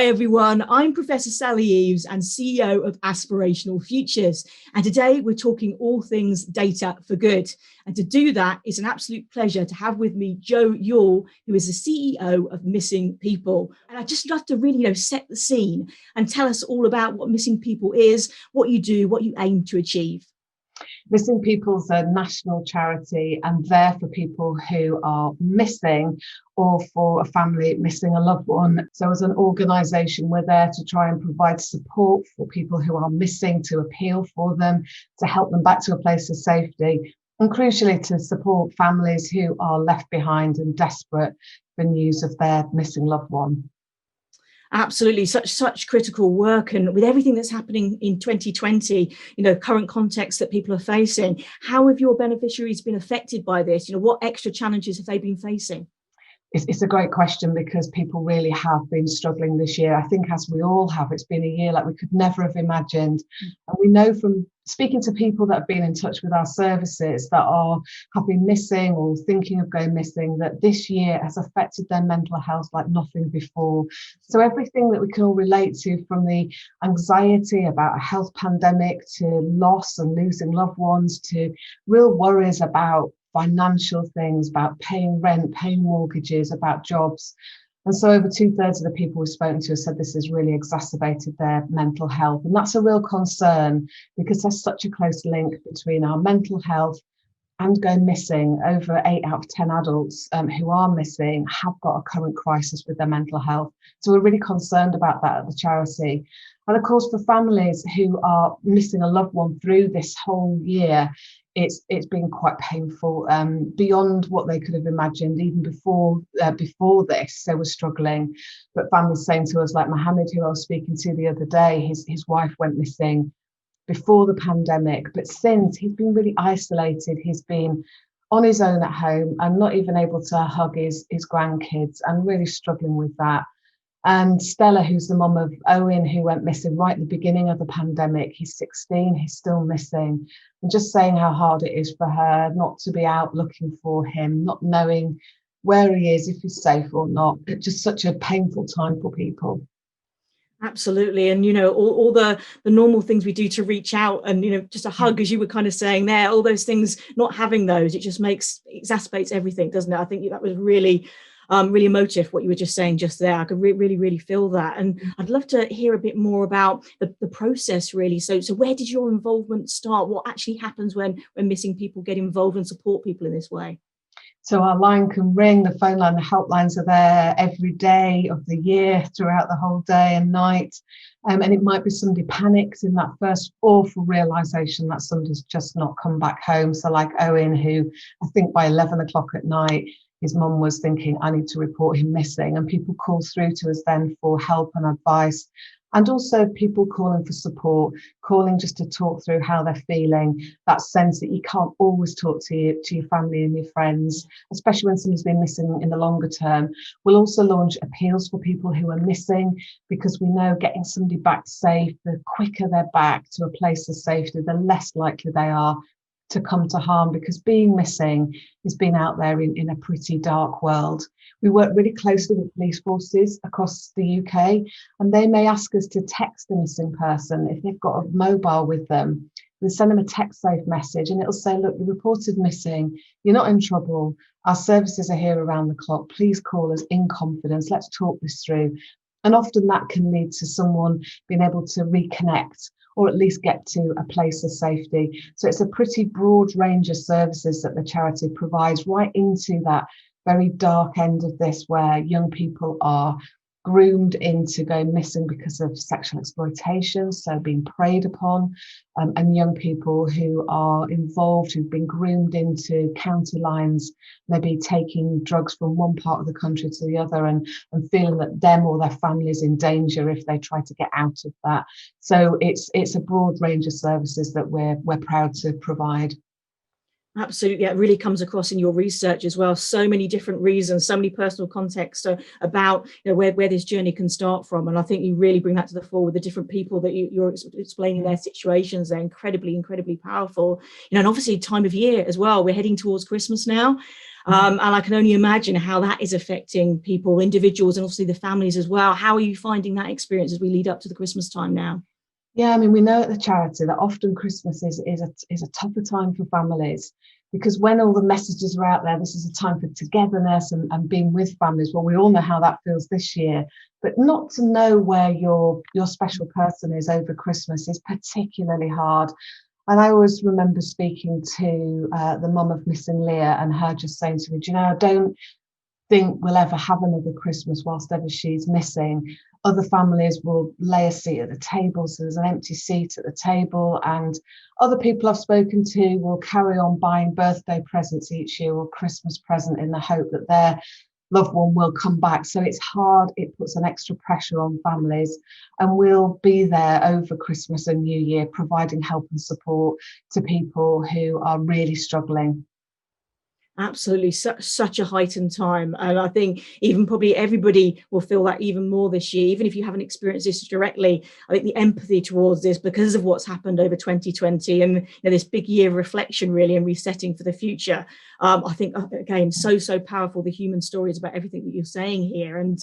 Hi everyone, I'm Professor Sally Eaves and CEO of Aspirational Futures. And today we're talking all things data for good. And to do that, it's an absolute pleasure to have with me Joe Yule, who is the CEO of Missing People. And I'd just love to really set the scene and tell us all about what Missing People is, what you do, what you aim to achieve. Missing People's a national charity and there for people who are missing or for a family missing a loved one. So as an organisation, we're there to try and provide support for people who are missing, to appeal for them, to help them back to a place of safety, and crucially to support families who are left behind and desperate for news of their missing loved one. Absolutely, such critical work, and with everything that's happening in 2020, current context that people are facing, how have your beneficiaries been affected by this? What extra challenges have they been facing? It's a great question because people really have been struggling this year. I think as we all have, it's been a year like we could never have imagined. And we know from speaking to people that have been in touch with our services that have been missing or thinking of going missing, that this year has affected their mental health like nothing before. So everything that we can all relate to, from the anxiety about a health pandemic to loss and losing loved ones, to real worries about financial things, about paying rent, paying mortgages, about jobs. And so over 2/3 of the people we've spoken to have said this has really exacerbated their mental health. And that's a real concern because there's such a close link between our mental health and going missing. Over 8 out of 10 adults who are missing have got a current crisis with their mental health. So we're really concerned about that at the charity. And of course, for families who are missing a loved one through this whole year, it's been quite painful, beyond what they could have imagined even before this. They were struggling, but families saying to us, like Mohammed, who I was speaking to the other day, his wife went missing before the pandemic, but since, he's been really isolated. He's been on his own at home and not even able to hug his grandkids, and really struggling with that. And Stella, who's the mum of Owen, who went missing right at the beginning of the pandemic, he's 16, he's still missing. And just saying how hard it is for her not to be out looking for him, not knowing where he is, if he's safe or not. It's just such a painful time for people. Absolutely. And, all the normal things we do to reach out and, just a hug, as you were kind of saying there, all those things, not having those, it just exacerbates everything, doesn't it? I think that was really emotive, what you were just saying just there. I could really feel that. And I'd love to hear a bit more about the process, really. So where did your involvement start? What actually happens when missing people get involved and support people in this way? So our line can ring, the phone line, the helplines are there every day of the year, throughout the whole day and night. And it might be somebody panics in that first awful realisation that somebody's just not come back home. So like Owen, who I think by 11 o'clock at night, his mum was thinking, I need to report him missing. And people call through to us then for help and advice. And also people calling for support, calling just to talk through how they're feeling, that sense that you can't always talk to your family and your friends, especially when somebody's been missing in the longer term. We'll also launch appeals for people who are missing, because we know getting somebody back safe, the quicker they're back to a place of safety, the less likely they are to come to harm, because being missing is being out there in a pretty dark world. We work really closely with police forces across the UK, and they may ask us to text the missing person if they've got a mobile with them. We send them a text safe message and it'll say, look, you're reported missing, you're not in trouble, our services are here around the clock, please call us in confidence, let's talk this through. And often that can lead to someone being able to reconnect, or at least get to a place of safety. So it's a pretty broad range of services that the charity provides, right into that very dark end of this, where young people are groomed into going missing because of sexual exploitation, so being preyed upon, and young people who are involved, who've been groomed into county lines, maybe taking drugs from one part of the country to the other, and feeling that them or their family is in danger if they try to get out of that. So it's a broad range of services that we're proud to provide. Absolutely. It really comes across in your research as well. So many different reasons, so many personal contexts about where this journey can start from. And I think you really bring that to the fore with the different people that you're explaining their situations. They're incredibly powerful. And obviously time of year as well. We're heading towards Christmas now. And I can only imagine how that is affecting people, individuals, and obviously the families as well. How are you finding that experience as we lead up to the Christmas time now? Yeah, I mean, we know at the charity that often Christmas is a tougher time for families, because when all the messages are out there, this is a time for togetherness and being with families. Well, we all know how that feels this year, but not to know where your special person is over Christmas is particularly hard. And I always remember speaking to the mum of missing Leah, and her just saying to me, "Do you know, I don't think we'll ever have another Christmas whilst ever she's missing. Other families will lay a seat at the table, so there's an empty seat at the table, and other people I've spoken to will carry on buying birthday presents each year or Christmas present in the hope that their loved one will come back." So it's hard, it puts an extra pressure on families, and we'll be there over Christmas and New Year providing help and support to people who are really struggling. Absolutely, such a heightened time, and I think even probably everybody will feel that even more this year, even if you haven't experienced this directly. I think the empathy towards this, because of what's happened over 2020, and this big year of reflection, really, and resetting for the future. I think again, so powerful. The human stories about everything that you're saying here, and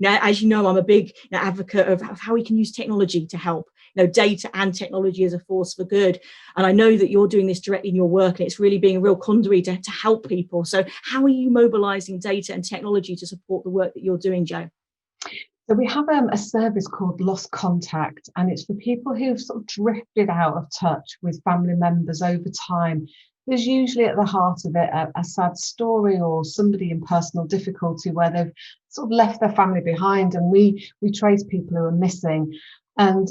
as you know, I'm a big advocate of how we can use technology to help. Data and technology as a force for good. And I know that you're doing this directly in your work, and it's really being a real conduit to help people. So how are you mobilizing data and technology to support the work that you're doing, Jo? So we have a service called Lost Contact, and it's for people who've sort of drifted out of touch with family members over time. There's usually at the heart of it a sad story or somebody in personal difficulty where they've sort of left their family behind, and we trace people who are missing. And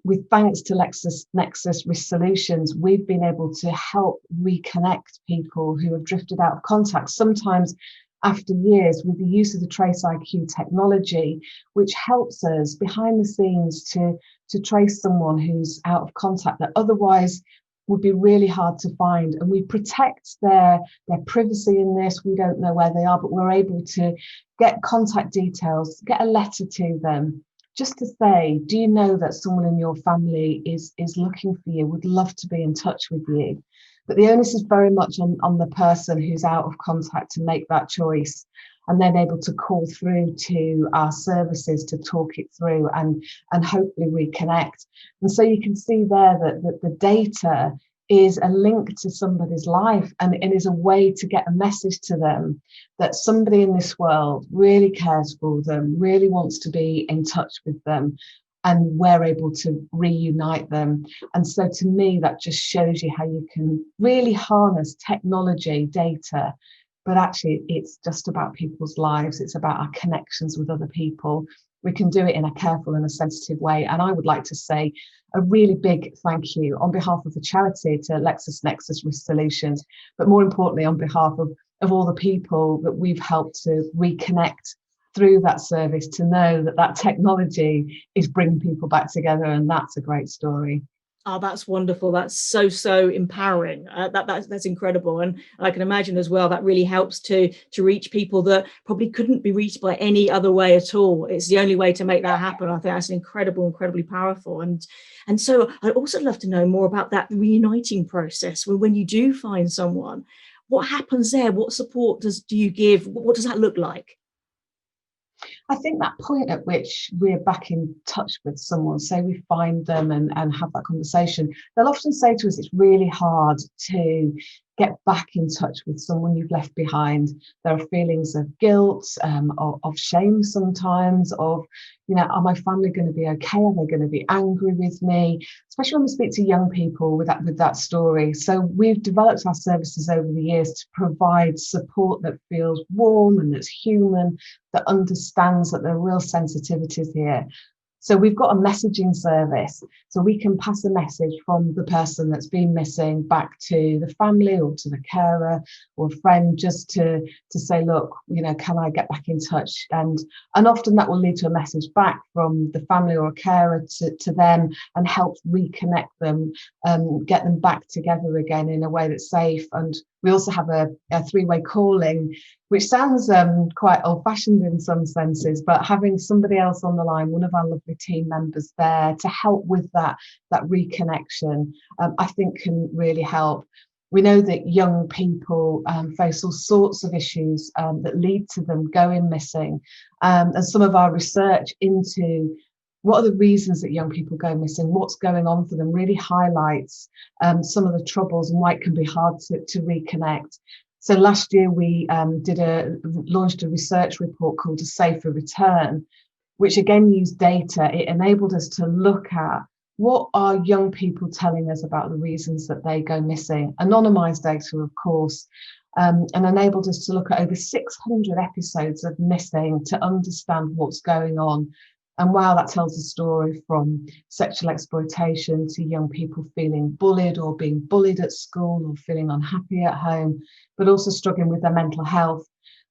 with thanks to Nexus Risk Solutions, we've been able to help reconnect people who have drifted out of contact, sometimes after years, with the use of the Trace IQ technology, which helps us behind the scenes to trace someone who's out of contact that otherwise would be really hard to find. And we protect their privacy in this. We don't know where they are, but we're able to get contact details, get a letter to them, just to say, do you know that someone in your family is looking for you, would love to be in touch with you? But the onus is very much on the person who's out of contact to make that choice, and then able to call through to our services to talk it through and hopefully reconnect. And so you can see there that the data is a link to somebody's life, and is a way to get a message to them that somebody in this world really cares for them, really wants to be in touch with them, and we're able to reunite them. And so to me, that just shows you how you can really harness technology, data, but actually it's just about people's lives. It's about our connections with other people. We can do it in a careful and a sensitive way. And I would like to say a really big thank you on behalf of the charity to LexisNexis Risk Solutions, but more importantly, on behalf of all the people that we've helped to reconnect through that service, to know that technology is bringing people back together. And that's a great story. Oh, that's wonderful. That's so empowering. That's incredible, and I can imagine as well that really helps to reach people that probably couldn't be reached by any other way at all. It's the only way to make that happen. I think that's incredibly powerful. And so I'd also love to know more about that reuniting process. When you do find someone, what happens there? What support do you give? What does that look like? I think that point at which we're back in touch with someone, say we find them and have that conversation, they'll often say to us, it's really hard to get back in touch with someone you've left behind. There are feelings of guilt, of shame sometimes, of, are my family going to be okay? Are they going to be angry with me? Especially when we speak to young people with that story. So we've developed our services over the years to provide support that feels warm and that's human, that understands that there are real sensitivities here. So we've got a messaging service, so we can pass a message from the person that's been missing back to the family or to the carer or friend, just to say, look, can I get back in touch? And often that will lead to a message back from the family or a carer to them, and help reconnect them, get them back together again in a way that's safe. And we also have a three-way calling, which sounds quite old-fashioned in some senses, but having somebody else on the line, one of our lovely team members there to help with that reconnection, I think can really help. We know that young people face all sorts of issues that lead to them going missing. And some of our research into what are the reasons that young people go missing, what's going on for them, really highlights some of the troubles and why it can be hard to reconnect. So last year we launched a research report called A Safer Return, which again used data. It enabled us to look at what are young people telling us about the reasons that they go missing, anonymized data, of course, and enabled us to look at over 600 episodes of missing to understand what's going on. And wow, that tells a story from sexual exploitation to young people feeling bullied or being bullied at school or feeling unhappy at home, but also struggling with their mental health.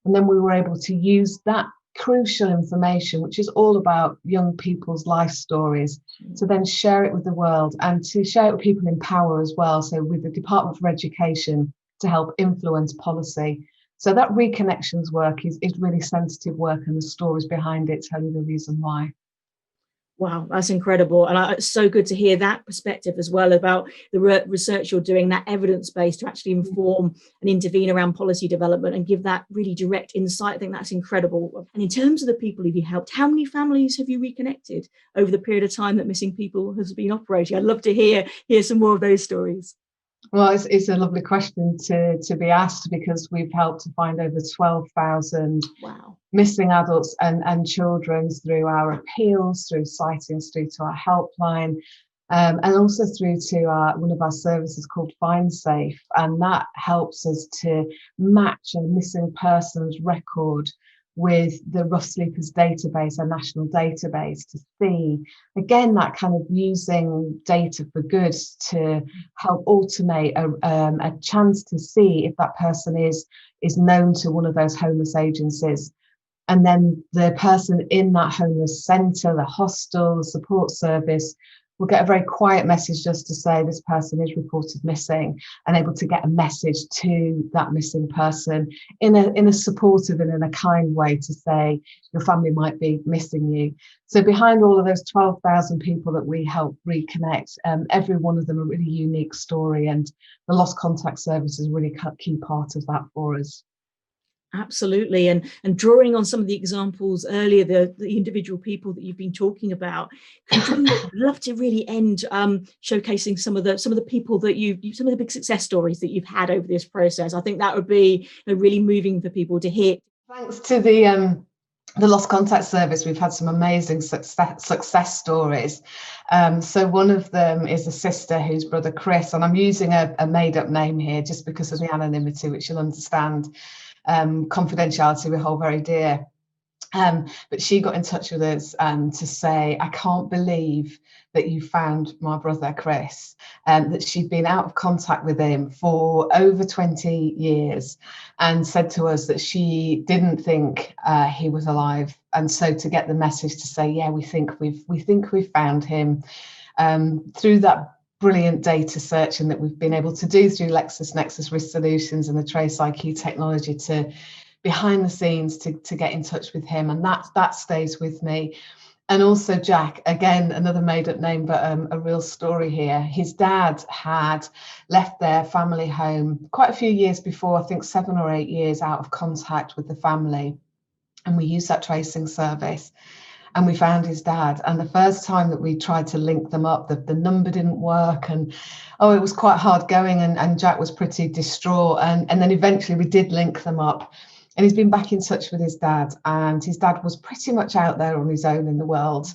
And then we were able to use that crucial information, which is all about young people's life stories, to then share it with the world and to share it with people in power as well. So with the Department for Education to help influence policy. So that reconnections work is really sensitive work, and the stories behind it tell you the reason why. Wow, that's incredible. And it's so good to hear that perspective as well about the research you're doing, that evidence base to actually inform and intervene around policy development and give that really direct insight. I think that's incredible. And in terms of the people who you helped, how many families have you reconnected over the period of time that Missing People has been operating? I'd love to hear some more of those stories. Well, it's a lovely question to be asked, because we've helped to find over 12,000 Wow. missing adults and children through our appeals, through sightings, through to our helpline, and also through to one of our services called Find Safe. And that helps us to match a missing persons record with the Rough Sleepers database, a national database, to see, again, that kind of using data for good to help automate a chance to see if that person is known to one of those homeless agencies. And then the person in that homeless centre, the hostel, the support service, will get a very quiet message just to say this person is reported missing, and able to get a message to that missing person in a supportive and in a kind way to say your family might be missing you. So behind all of those 12,000 people that we help reconnect, every one of them a really unique story, and the Lost Contact Service is really a key part of that for us. Absolutely. And drawing on some of the examples earlier, the individual people that you've been talking about, I'd love to really end showcasing some of the people that some of the big success stories that you've had over this process. I think that would be really moving for people to hear. Thanks to the Lost Contact Service, we've had some amazing success stories. So one of them is a sister whose brother Chris, and I'm using a made-up name here just because of the anonymity, which you'll understand. Confidentiality we hold very dear. But she got in touch with us to say, I can't believe that you found my brother Chris, that she'd been out of contact with him for over 20 years, and said to us that she didn't think he was alive. And so to get the message to say, yeah, we think we've found him, through that brilliant data searching that we've been able to do through LexisNexis Risk Solutions and the Trace IQ technology, to behind the scenes to get in touch with him. And that stays with me. And also Jack, again, another made up name, but a real story here. His dad had left their family home quite a few years before, I think 7 or 8 years out of contact with the family. And we used that tracing service. And we found his dad. And the first time that we tried to link them up, the number didn't work. And it was quite hard going. And Jack was pretty distraught. And then eventually we did link them up. And he's been back in touch with his dad. And his dad was pretty much out there on his own in the world.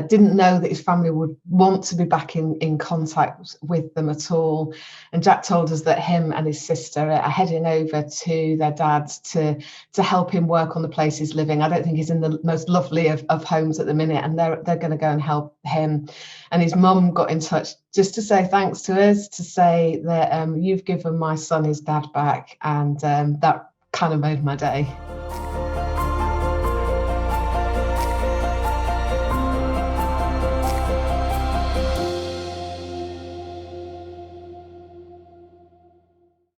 Didn't know that his family would want to be back in contact with them at all. And Jack told us that him and his sister are heading over to their dad to help him work on the place he's living. I don't think he's in the most lovely of homes at the minute, and they're going to go and help him. And his mum got in touch just to say thanks to us, to say that you've given my son his dad back, and that kind of made my day.